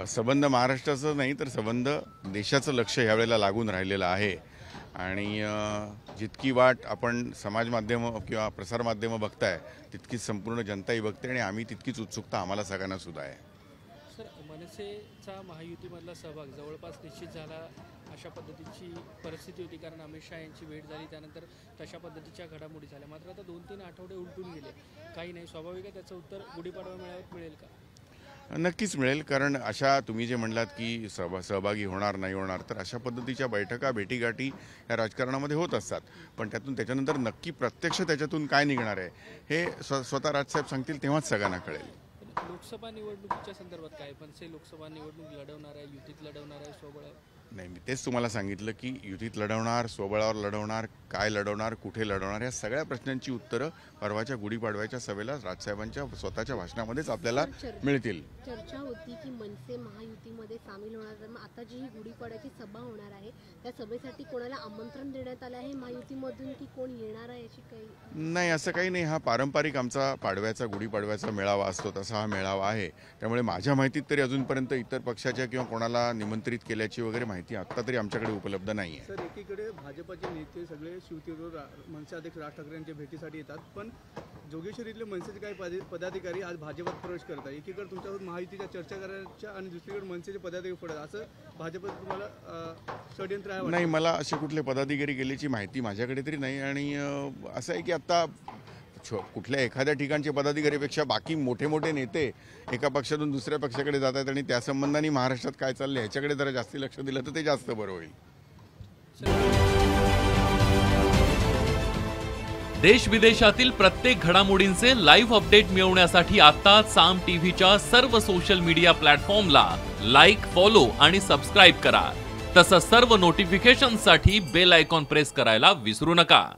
संबंध महाराष्ट्राचं नाही तर संबंध देशाचं लक्ष यावेळेला लागून राहिलेलं आहे आणि जितकी वाट आपण समाज माध्यमं किंवा प्रसारमाध्यमं बघताय तितकीच संपूर्ण जनताही बघते आणि आम्ही तितकीच उत्सुकता आम्हाला सगळ्यांना सुद्धा आहे. सर, मनसेचा महायुतीमधला सहभाग जवळपास निश्चित झाला अशा पद्धतीची परिस्थिती होती, कारण अमित शहा यांची भेट झाली, त्यानंतर तशा पद्धतीच्या घडामोडी झाल्या. मात्र आता 2-3 आठवडे उलटून गेले, काही नाही. स्वाभाविक आहे त्याचं उत्तर गुढीपाडवा मेळाव्यात मिळेल का? नक्कीच मिळेल, कारण अशा तुम्ही जे म्हणलात की सहभागी होणार नाही होणार, तर अशा पद्धतीच्या बैठका भेटीगाठी या राजकारणामध्ये होत असतात. पण त्याच्यानंतर नक्की प्रत्यक्ष त्याच्यातून काय निघणार आहे हे स्वतः राजसाहेब सांगतील तेव्हाच सगळ्यांना कळेल. लोकसभा निवडणुकीच्या संदर्भात काय मनसे लोकसभा निवडणूक लढवणार आहे, युतीत लढवणार आहे, स्वबळावर? नाही, मी तेच तुम्हाला सांगितलं की युतीत लढवणार, स्वबळावर लढवणार, काय लढवणार, कुठे लढवणार, या सगळ्या प्रश्नांची उत्तरं परवाच्या गुढीपाडव्याच्या सभेला राजसाहेबांच्या स्वतःच्या भाषणामध्येच आपल्याला मिळतील. चर्चा होती की मनसे महायुतीमध्ये सामील होणार, तर मग आता जी ही गुढीपाडव्याची सभा होणार आहे त्या सभेसाठी कोणाला आमंत्रण देण्यात आलं आहे महायुतीमधून की कोण येणार आहे याची काही? नाही, असं काही नाही. हा पारंपरिक आमचा पाडव्याचा गुढीपाडव्याचा मेळावा असतो तसा हा मेळावा आहे. त्यामुळे माझ्या माहितीत तरी अजूनपर्यंत इतर पक्षाच्या किंवा कोणाला निमंत्रित केल्याची वगैरे माहिती आत्ता तरी आमच्याकडे उपलब्ध नाही आहे. सर, एकीकडे भाजपचे नेते सगळे शिवतीवर मनसे अध्यक्ष राज ठाकरे यांच्या भेटीसाठी येतात, पण जोगेश्वरी इथले मनसेचे काही पदाधिकारी आज भाजपात प्रवेश करतात. एकीकडे तुमच्यासोबत महायुतीच्या चर्चा करायच्या आणि दुसरीकडे मनसेचे पदाधिकारी पडतात, असं भाजपत तुम्हाला षडयंत्र आहे? नाही, मला असे कुठले पदाधिकारी गेल्याची माहिती माझ्याकडे तरी नाही. आणि असं आहे की आत्ता कुठल्या एखाद्या ठिकाणचे पदाधिकारीपेक्षा बाकी मोठे मोठे नेते एका पक्षातून दुसऱ्या पक्षाकडे जात आहेत आणि त्या संबंधाने महाराष्ट्रात काय चाललं ह्याच्याकडे जरा जास्ती लक्ष दिलं तर ते जास्त बरं होईल. देश विदेशातील प्रत्येक घडामोडींचे लाईव्ह अपडेट मिळवण्यासाठी आता साम टीव्हीच्या सर्व सोशल मीडिया प्लॅटफॉर्मला लाईक, फॉलो आणि सबस्क्राईब करा. तसंच सर्व नोटिफिकेशनसाठी बेल आयकॉन प्रेस करायला विसरू नका.